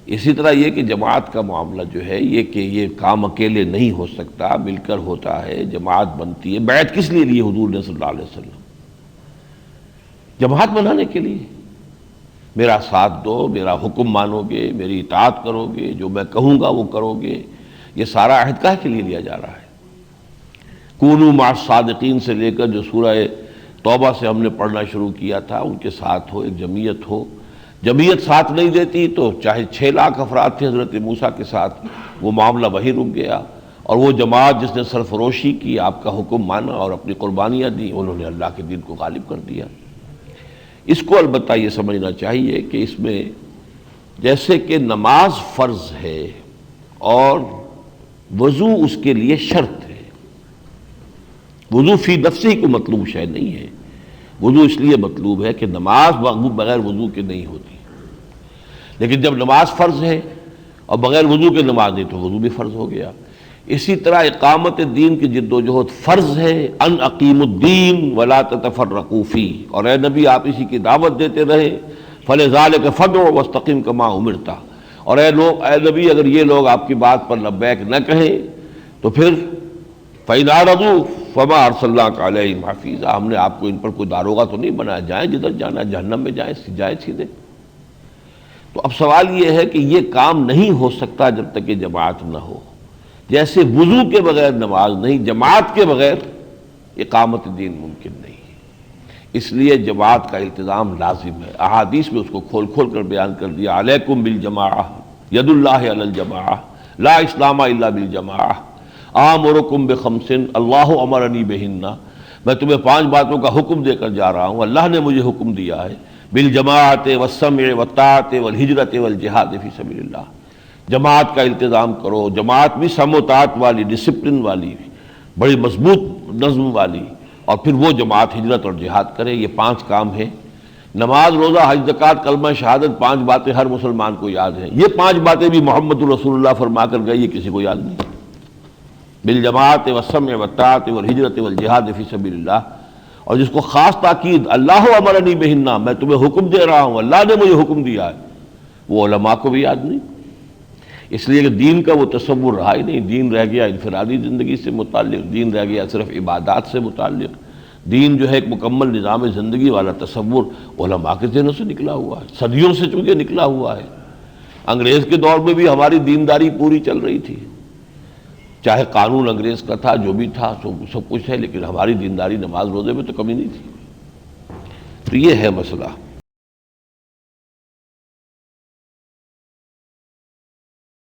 اسی طرح یہ کہ جماعت کا معاملہ جو ہے یہ کہ یہ کام اکیلے نہیں ہو سکتا، مل کر ہوتا ہے، جماعت بنتی ہے۔ بیعت کس لیے لی حضور نے صلی اللہ علیہ وسلم؟ جماعت بنانے کے لیے۔ میرا ساتھ دو، میرا حکم مانو گے، میری اطاعت کرو گے، جو میں کہوں گا وہ کرو گے، یہ سارا عہد کاہے کے لیے لیا جا رہا ہے؟ کونوا مع الصادقین سے لے کر جو سورہ توبہ سے ہم نے پڑھنا شروع کیا تھا، ان کے ساتھ ہو، ایک جمعیت ہو۔ جمعیت ساتھ نہیں دیتی تو چاہے 6 لاکھ افراد تھے حضرت موسیٰ کے ساتھ، وہ معاملہ وہی رک گیا، اور وہ جماعت جس نے سرفروشی کی، آپ کا حکم مانا اور اپنی قربانیاں دی، انہوں نے اللہ کے دین کو غالب کر دیا۔ اس کو البتہ یہ سمجھنا چاہیے کہ اس میں جیسے کہ نماز فرض ہے اور وضو اس کے لیے شرط ہے، وضو فی نفسہ کو مطلوب شے نہیں ہے، وضو اس لیے مطلوب ہے کہ نماز بغیر وضو کے نہیں ہوتی، لیکن جب نماز فرض ہے اور بغیر وضو کے نماز نہیں تو وضو بھی فرض ہو گیا۔ اسی طرح اقامت دین کی جد و جہد فرض ہے، ان اقیموا الدین ولا تتفرقوا فیہ، اور اے نبی آپ اسی کی دعوت دیتے رہے، فلذلک فادع واستقم کما امرت، اور اے نبی اگر یہ لوگ آپ کی بات پر لبیک نہ کہیں تو پھر فإن أعرضوا فما أرسلناك عليهم حفيظا، ہم نے آپ کو ان پر کوئی داروغہ تو نہیں بنایا، جائیں جدھر جانا ہے، جہنم میں جائیں سیدھے۔ تو اب سوال یہ ہے کہ یہ کام نہیں ہو سکتا جب تک کہ جماعت نہ ہو، جیسے وضو کے بغیر نماز نہیں، جماعت کے بغیر اقامت دین ممکن نہیں ہے۔ اس لیے جماعت کا التزام لازم ہے، احادیث میں اس کو کھول کھول کر بیان کر دیا، علیکم بالجماعہ ید اللہ علی الجماعہ لا اسلام الا بالجماعہ، آمرکم بخمس اللہ امرنی بہن، میں تمہیں 5 باتوں کا حکم دے کر جا رہا ہوں، اللہ نے مجھے حکم دیا ہے، بالجماعت والسمع والطاعت والہجرت والجہاد فی سبیل اللہ، جماعت کا التزام کرو، جماعت بھی سمع و طاعت والی، ڈسپلن والی، بڑی مضبوط نظم والی، اور پھر وہ جماعت ہجرت اور جہاد کرے۔ یہ 5 کام ہیں، نماز، روزہ، حج، زکوٰۃ، کلمہ شہادت، 5 باتیں ہر مسلمان کو یاد ہیں۔ یہ 5 باتیں بھی محمد رسول اللہ فرما کر گئے، یہ کسی کو یاد نہیں۔ بالجماعت والسمع والطاعت والہجرت والجہاد فی سبیل اللہ، اور جس کو خاص تاکید اللہ امرنی بہن، میں تمہیں حکم دے رہا ہوں، اللہ نے مجھے حکم دیا ہے، وہ علماء کو بھی یاد نہیں۔ اس لیے کہ دین کا وہ تصور رہا ہی نہیں، دین رہ گیا انفرادی زندگی سے متعلق، دین رہ گیا صرف عبادات سے متعلق، دین جو ہے ایک مکمل نظام زندگی والا تصور علماء کے ذہنوں سے نکلا ہوا ہے، صدیوں سے چونکہ نکلا ہوا ہے۔ انگریز کے دور میں بھی ہماری دینداری پوری چل رہی تھی، چاہے قانون انگریز کا تھا، جو بھی تھا سب کچھ ہے، لیکن ہماری دینداری نماز روزے میں تو کمی نہیں تھی۔ تو یہ ہے مسئلہ۔